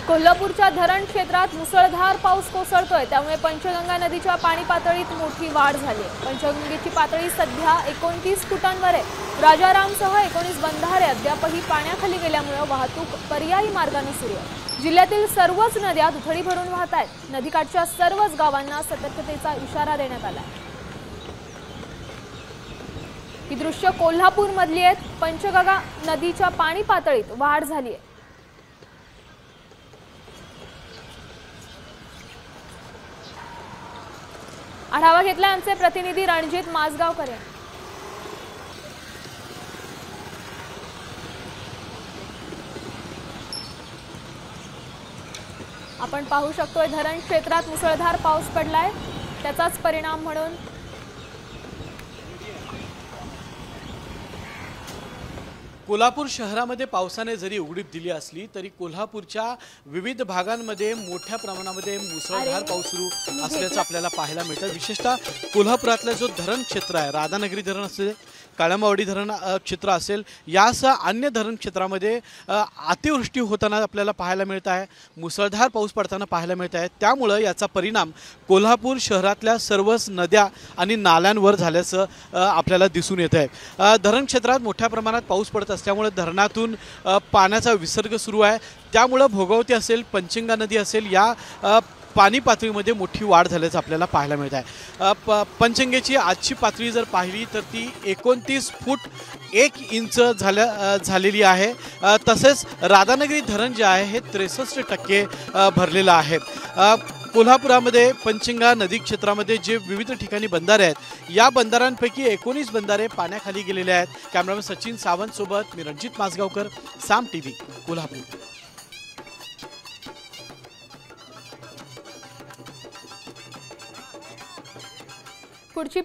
कोल्हापूरच्या धरण क्षेत्रात मुसळधार पाऊस कोसळतोय, त्यामुळे पंचगंगा नदीच्या पाणी पातळीत मोठी वाढ झाली आहे। पंचगंगेची पातळी सध्या 29 फुटांवर आहे। राजारामसह 19 बंधारे अद्यापही पाण्याखाली गेल्यामुळे वाहतूक पर्यायी मार्गाने सुरू आहे। जिल्ह्यातील सर्वच नद्या दुथडी भरून वाहत आहेत। नदीकाठच्या सर्वच गावांना सतर्कतेचा इशारा देण्यात आला आहे। ही दृश्य कोल्हापूर मधली आहेत। पंचगंगा नदीच्या पाणी पातळीत वाढ झाली आहे। आढावा घेतला आमचे प्रतिनिधी रणजित माजगावकर यांनी। आपण पाहू शकतोय धरण क्षेत्रात मुसळधार पाऊस पडलाय, त्याचाच परिणाम म्हणून कोल्हापूर शहरामध्ये पावसाने जरी उघडीप दिली असली तरी कोल्हापूरच्या विविध भागांमध्ये मोठ्या प्रमाणामध्ये मुसळधार पाऊस सुरू असल्याचं आपल्याला पाहायला मिळतं। विशेषतः कोल्हापुरातलं जो धरण क्षेत्र आहे, राधानगरी धरण असेल, काळंबावाडी धरण क्षेत्र असेल, यासह अन्य धरण क्षेत्रामध्ये अतिवृष्टी होताना आपल्याला पाहायला मिळत आहे। मुसळधार पाऊस पडताना पाहायला मिळत आहे। त्यामुळे याचा परिणाम कोल्हापूर शहरातल्या सर्वच नद्या आणि नाल्यांवर झाल्याचं आपल्याला दिसून येत आहे। धरण क्षेत्रात मोठ्या प्रमाणात पाऊस पडत असल्यामुळे धरणातून पाण्याचा विसर्ग सुरू आहे। त्यामुळे भोगावती असेल, पंचगंगा नदी असेल, या पाणी पातळीमध्ये मोठी वाढ झाल्याचं आपल्याला पाहायला मिळत आहे। पंचगंगेची आजची पातळी जर पाहिली तर ती 29 फूट 1 इंच झालेली आहे। तसेच राधानगरी धरण जे आहे हे 63% भरलेलं आहे। कोल्हापुरामध्ये पंचगंगा नदी क्षेत्रामध्ये जे विविध ठिकाणी बंधारे आहेत, या बंधाऱ्यांपैकी 19 बंधारे पाण्याखाली गेलेले आहेत। कॅमेरामन सचिन सावंत सोबत मी रणजित माजगावकर, साम टीव्ही, कोल्हापूर। पुढची